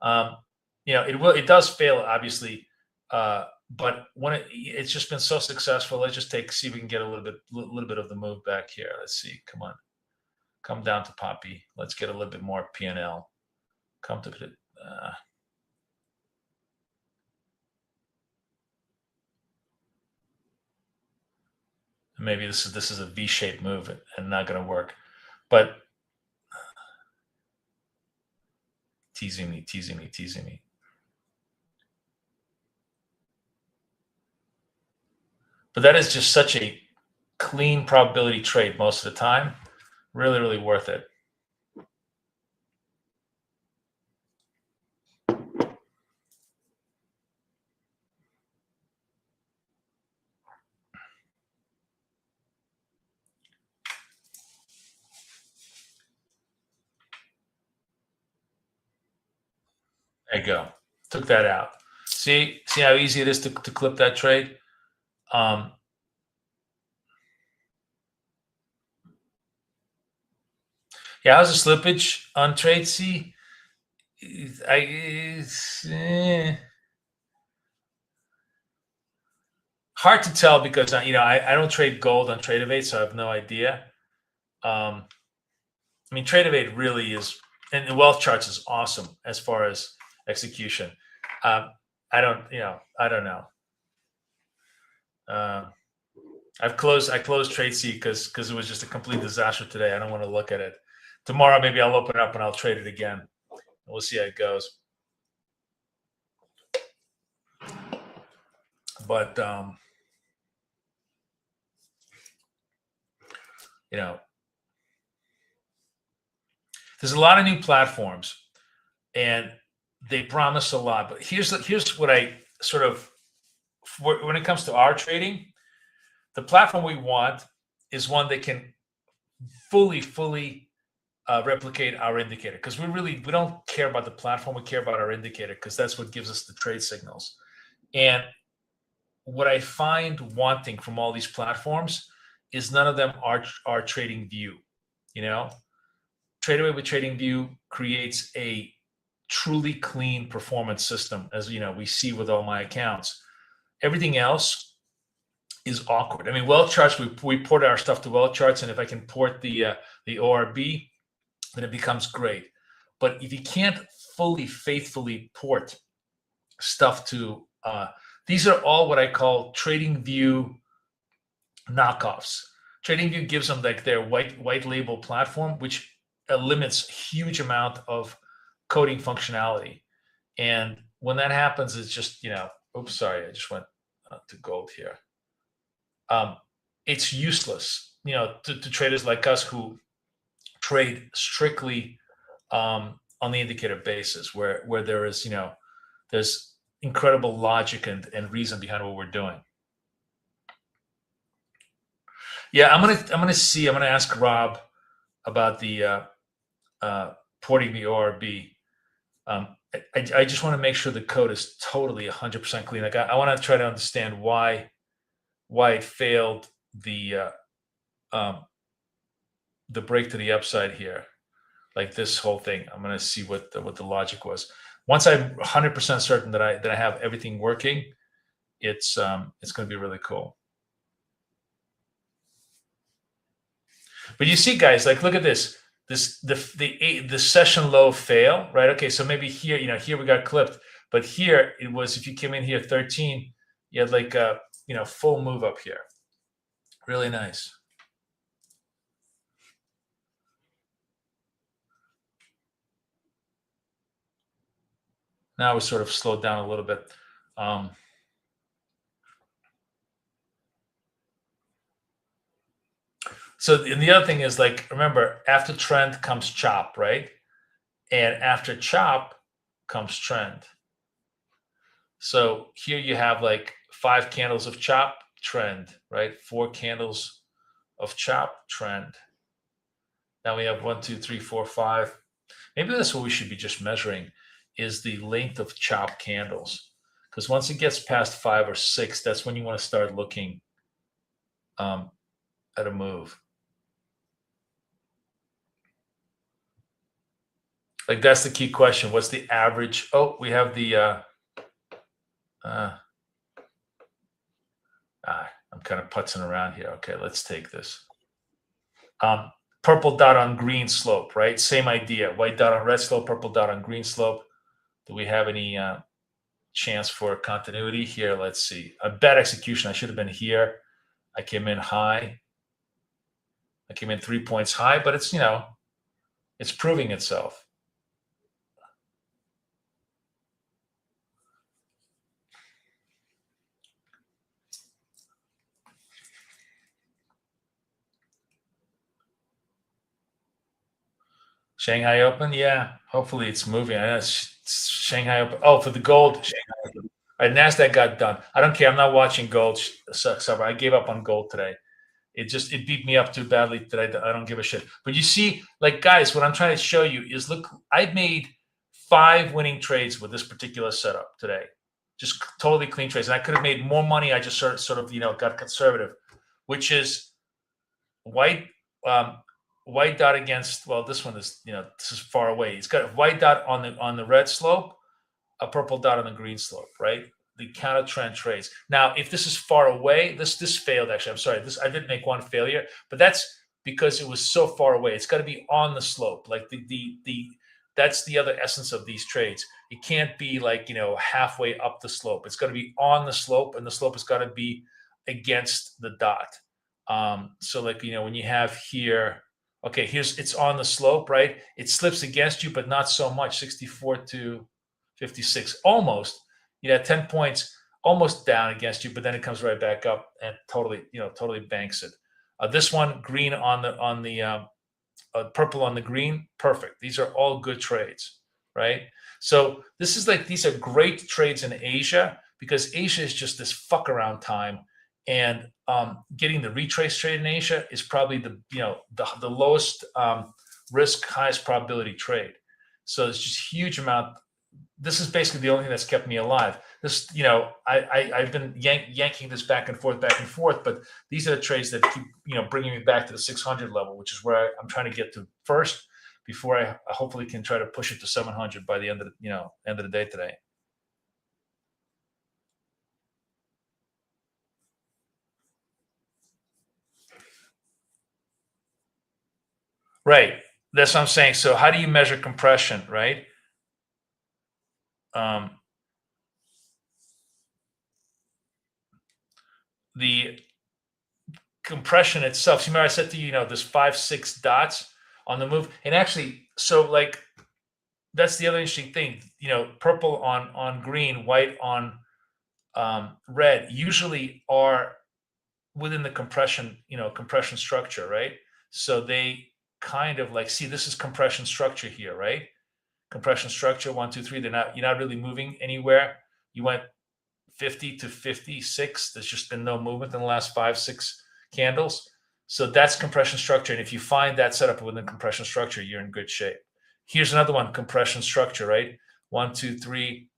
It does fail, obviously, but when it's just been so successful. Let's just see if we can get a little bit of the move back here. Let's see. Come on, come down to Poppy. Let's get a little bit more P&L. Come to it. Maybe this is a V-shaped move and not going to work, but teasing me. But that is just such a clean probability trade most of the time. Really, really worth it. There you go. Took that out. See how easy it is to clip that trade? Yeah, how's the slippage on Tradesea? Hard to tell because I don't trade gold on Tradevate, so I have no idea. I mean, Tradevate really is, and the wealth charts is awesome as far as execution. I don't know. I closed Tradesea because it was just a complete disaster today. I don't want to look at it. Tomorrow, maybe I'll open it up and I'll trade it again. We'll see how it goes. But there's a lot of new platforms, and they promise a lot. But here's what I sort of, when it comes to our trading, the platform we want is one that can fully replicate our indicator, because we don't care about the platform. We care about our indicator, because that's what gives us the trade signals. And what I find wanting from all these platforms is none of them are Trading View. Trade Away with Trading View creates a truly clean performance system, as we see with all my accounts. Everything else is awkward. I mean, wealth charts, we port our stuff to wealth charts, and if I can port the ORB, then it becomes great. But if you can't faithfully port stuff to, these are all what I call Trading View knockoffs. Trading View gives them like their white label platform, which limits huge amount of coding functionality. And when that happens, it's just, oops, sorry, I just went to gold here. It's useless, to traders like us who trade strictly on the indicator basis, where there is, there's incredible logic and reason behind what we're doing. Yeah, I'm gonna ask Rob about the porting the ORB. I just want to make sure the code is totally 100% clean. Like I want to try to understand why it failed the break to the upside here, like this whole thing. I'm going to see what the logic was. Once I'm 100% certain that I have everything working, it's going to be really cool. But you see, guys, like look at this. The session low fail, right? Okay, so maybe here, here we got clipped, but here it was, if you came in here 13, you had like a full move up here. Really nice. Now we sort of slowed down a little bit. So, and the other thing is, like, remember, after trend comes chop, right? And after chop comes trend. So here you have like 5 candles of chop, trend, right? 4 candles of chop, trend. Now we have 1, 2, 3, 4, 5. Maybe that's what we should be just measuring, is the length of chop candles. Because once it gets past 5 or 6, that's when you want to start looking at a move. Like that's the key question. What's the average? Oh, we have the I'm kind of putzing around here. Okay, let's take this. Purple dot on green slope, right? Same idea. White dot on red slope, purple dot on green slope. Do we have any chance for continuity here? Let's see. A bad execution. I should have been here. I came in high. I came in 3 points high, but it's, it's proving itself. Shanghai Open, yeah. Hopefully it's moving. I know it's Shanghai Open. Oh, for the gold, Shanghai Open. All right, NASDAQ got done. I don't care. I'm not watching gold. I gave up on gold today. It beat me up too badly that I don't give a shit. But you see, like, guys, what I'm trying to show you is, look, I've made 5 winning trades with this particular setup today. Just totally clean trades. And I could have made more money. I just sort of got conservative, which is white white dot against, well, this one is, this is far away. It's got a white dot on the red slope, a purple dot on the green slope, right? The counter trend trades. Now, if this is far away, this failed actually. I'm sorry. I did make one failure, but that's because it was so far away. It's got to be on the slope. Like the that's the other essence of these trades. It can't be like, halfway up the slope. It's got to be on the slope, and the slope has got to be against the dot. So like, when you have here, okay, it's on the slope, right? It slips against you, but not so much. 64 to 56, almost. 10 points almost down against you, but then it comes right back up and totally banks it. This one, green on the purple on the green, perfect. These are all good trades, right? So these are great trades in Asia, because Asia is just this fuck around time, and getting the retrace trade in Asia is probably the lowest risk, highest probability trade. So it's just huge amount. This is basically the only thing that's kept me alive. This, I've been yanking this back and forth, but these are the trades that keep, bringing me back to the 600 level, which is where I'm trying to get to first before I hopefully can try to push it to 700 by the end of the day today. Right. That's what I'm saying. So how do you measure compression, right? The compression itself. So remember I said to you, there's 5-6 dots on the move, and actually, so like that's the other interesting thing. Purple on green, white on red usually are within the compression structure, right? So they kind of like, see, this is compression structure here, right? Compression structure 1, 2, 3. You're not really moving anywhere. You went 50 to 56. There's just been no movement in the last 5-6 candles. So that's compression structure. And if you find that setup within compression structure, you're in good shape. Here's another one, compression structure, right? 1, 2, 3,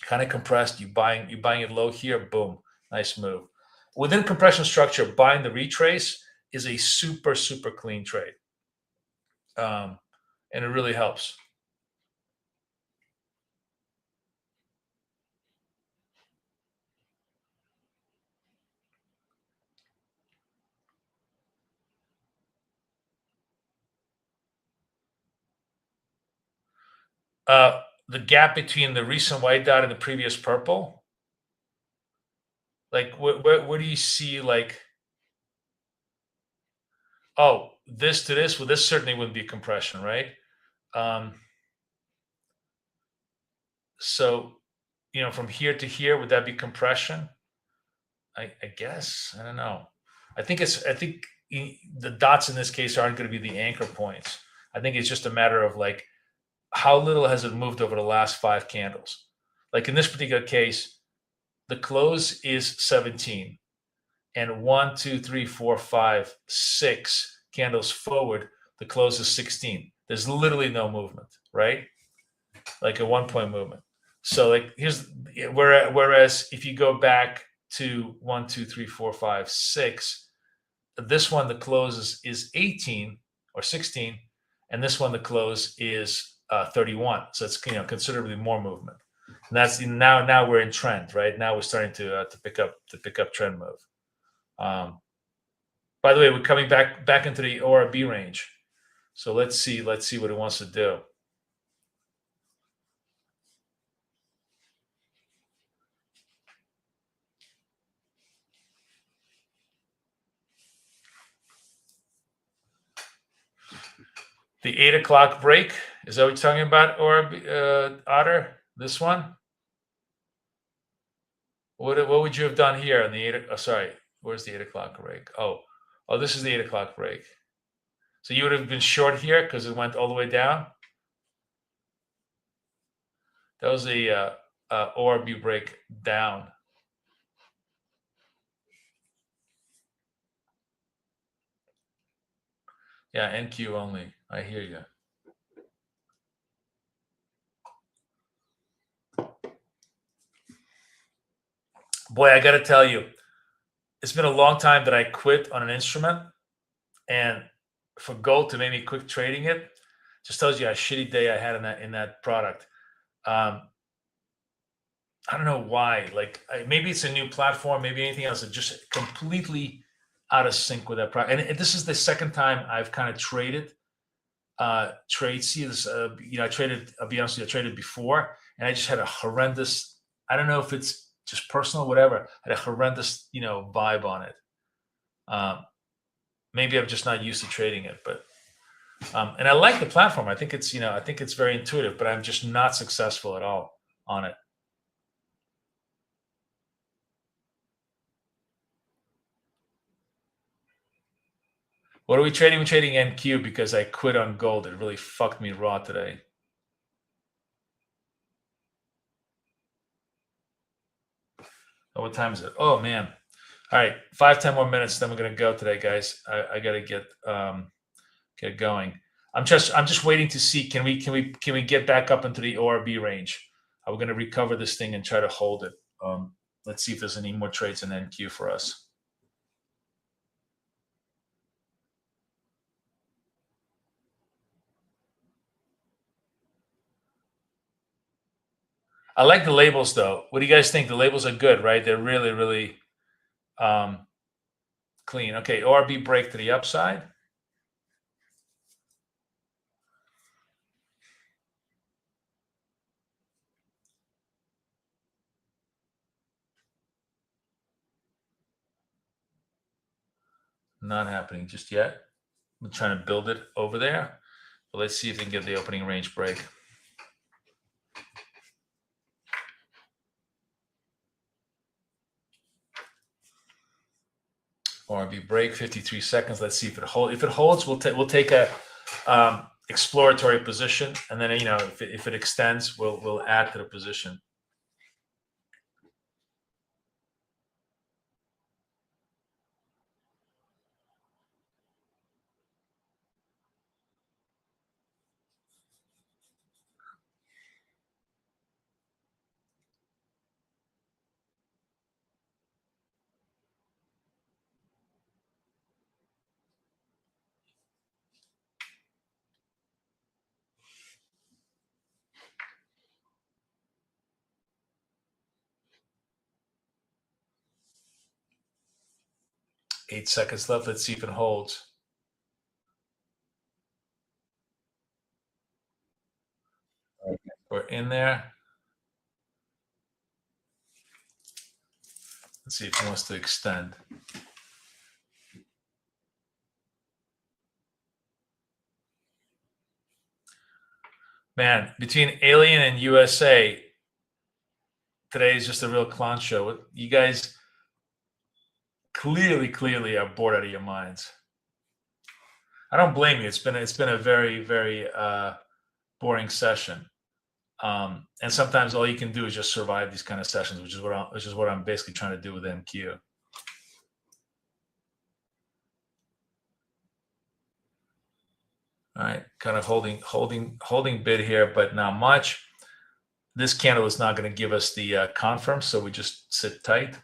kind of compressed. You buying it low here, boom, nice move. Within compression structure, buying the retrace is a super, super clean trade. And it really helps. The gap between the recent white dot and the previous purple, like what do you see? Like, oh, this to this, well, this certainly wouldn't be compression, right? So from here to here, would that be compression? I guess. I don't know. I think the dots in this case aren't going to be the anchor points. I think it's just a matter of like, how little has it moved over the last 5 candles? Like in this particular case, the close is 17, and 1, 2, 3, 4, 5, 6 candles forward, the close is 16. There's literally no movement, right? Like a 1-point movement. So like whereas if you go back to 1, 2, 3, 4, 5, 6, this one the close is 18 or 16, and this one the close is 31. So it's considerably more movement. And that's now we're in trend, right? Now we're starting to pick up trend move. By the way, we're coming back into the ORB range. So let's see what it wants to do. The 8 o'clock break, is that what you're talking about, or Otter? This one? What would you have done here on the 8? Oh, sorry, where's the 8 o'clock break? Oh, this is the 8 o'clock break. So you would have been short here because it went all the way down. That was a ORB break down. Yeah, NQ only. I hear you. Boy, I got to tell you, it's been a long time that I quit on an instrument, and for gold to make me quit trading it, just tells you how shitty day I had in that product. Um, I don't know why. Like maybe it's a new platform, maybe anything else. It's just completely out of sync with that product. And this is the second time I've kind of traded Tradesea. I traded. I'll be honest with you, I traded before, and I just had a horrendous. I don't know if it's just personal, whatever. I had a horrendous, vibe on it. Um, Maybe I'm just not used to trading it, but and I like the platform. I think it's very intuitive, but I'm just not successful at all on it. What are we trading? We're trading NQ because I quit on gold. It really fucked me raw today. Oh, what time is it? Oh man. All right, 5-10 more minutes, then we're gonna go today, guys. I gotta get going. I'm just waiting to see can we get back up into the ORB range? We're gonna recover this thing and try to hold it. Let's see if there's any more trades in NQ for us. I like the labels though. What do you guys think? The labels are good, right? They're really, really clean. Okay, ORB break to the upside. Not happening just yet. I'm trying to build it over there. But let's see if they can get the opening range break. ORB break, 53 seconds. Let's see if it holds. If it holds, we'll take a exploratory position, and then if it extends, we'll add to the position. Eight seconds left. Let's see if it holds. We're in there. Let's see if it wants to extend. Man, between Alien and USA, today is just a real clown show. You guys clearly are bored out of your minds. I don't blame you. It's been a very, very boring session. And sometimes all you can do is just survive these kind of sessions, which is what I'm basically trying to do with NQ. All right, kind of holding bid here, but not much. This candle is not going to give us the confirm, so we just sit tight.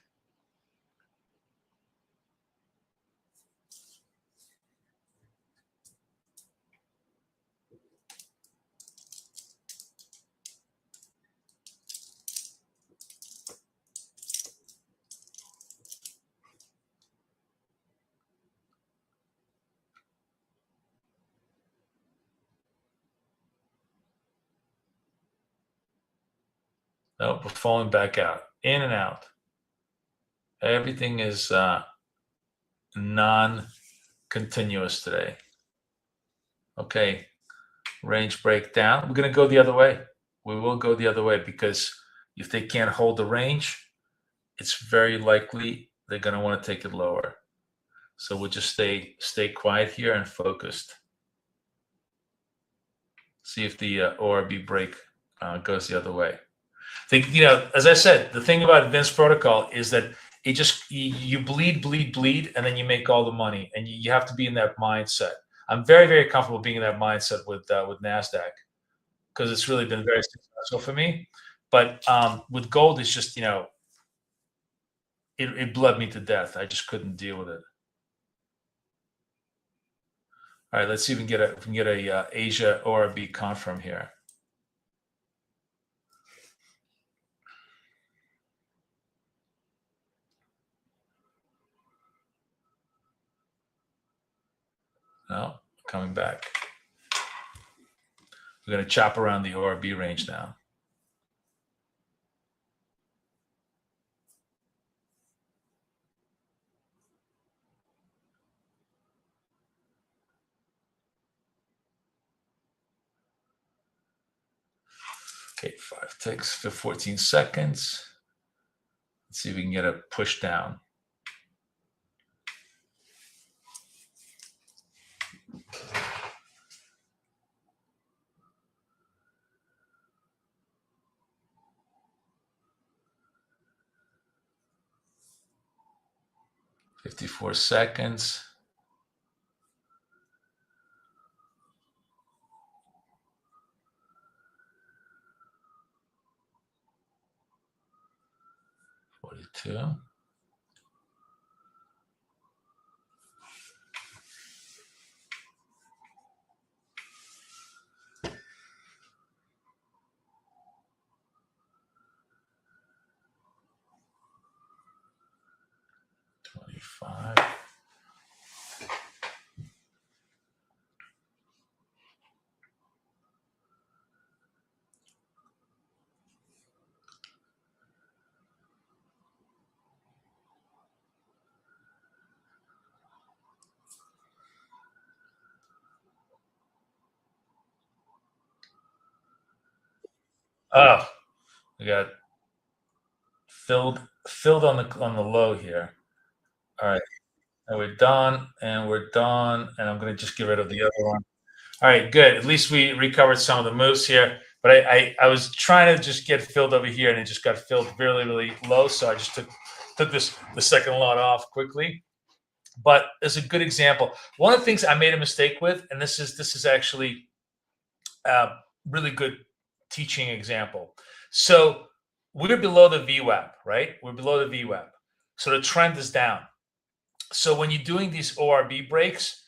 Nope, we're falling back out, in and out. Everything is non-continuous today. Okay, range breakdown. We're going to go the other way. We will go the other way because if they can't hold the range, it's very likely they're going to want to take it lower. So we'll just stay quiet here and focused. See if the ORB break goes the other way. As I said, the thing about advanced protocol is that it just you bleed, and then you make all the money, and you have to be in that mindset. I'm very, very comfortable being in that mindset with NASDAQ because it's really been very successful for me. But with gold, it's just it bled me to death. I just couldn't deal with it. All right, let's see if we can get a Asia ORB confirm here. No, coming back. We're going to chop around the ORB range now. Okay, 5 ticks for 14 seconds. Let's see if we can get a push down. $54 seconds. $42. $25. Oh, we got filled on the low here. All right, and we're done, and I'm going to just get rid of the other one. All right, good. At least we recovered some of the moves here. But I was trying to just get filled over here, and it just got filled really, really low. So I just took the second lot off quickly. But it's a good example. One of the things I made a mistake with, and this is actually a really good teaching example. So we're below the VWAP, right? We're below the VWAP. So the trend is down. So when you're doing these ORB breaks,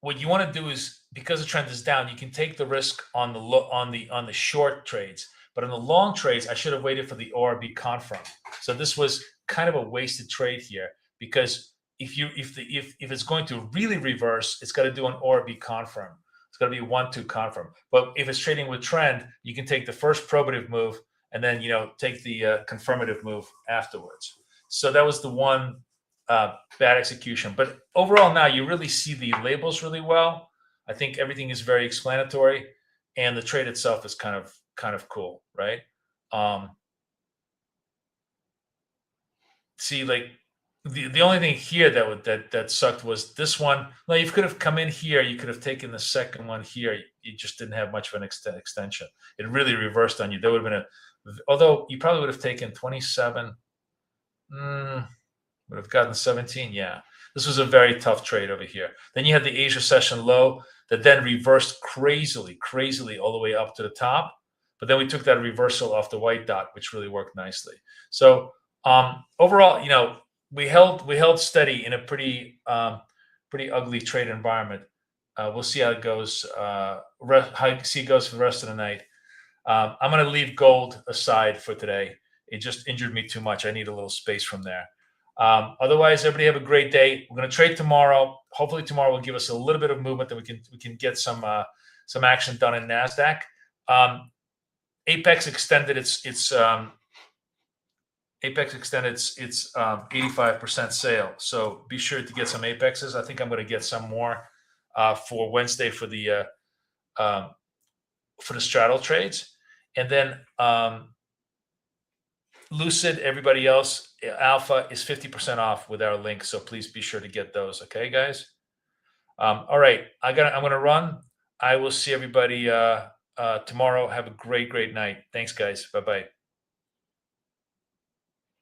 what you want to do is, because the trend is down, you can take the risk on the short trades. But on the long trades, I should have waited for the ORB confirm. So this was kind of a wasted trade here, because if it's going to really reverse, it's got to do an ORB confirm. It's got to be a 1-2 confirm. But if it's trading with trend, you can take the first probative move and then take the confirmative move afterwards. So that was the one bad execution. But overall, now you really see the labels really well. I think everything is very explanatory, and the trade itself is kind of cool, right? See, like the only thing here that sucked was this one. Now you could have come in here, you could have taken the second one here. You just didn't have much of an extension. It really reversed on you. There would have been although you probably would have taken 27. Would have gotten 17. Yeah, this was a very tough trade over here. Then you had the Asia session low that then reversed crazily all the way up to the top. But then we took that reversal off the white dot, which really worked nicely. So overall, we held steady in a pretty ugly trade environment. We'll see how it goes. How it goes for the rest of the night. I'm going to leave gold aside for today. It just injured me too much. I need a little space from there. Otherwise, everybody have a great day. We're going to trade tomorrow. Hopefully tomorrow will give us a little bit of movement that we can get some action done in NASDAQ. Apex extended its 85% sale. So be sure to get some Apexes. I think I'm going to get some more for Wednesday for the straddle trades. And then Lucid, everybody else, Alpha is 50% off with our link. So please be sure to get those. Okay, guys. All right. I'm going to run. I will see everybody tomorrow. Have a great night. Thanks, guys. Bye-bye.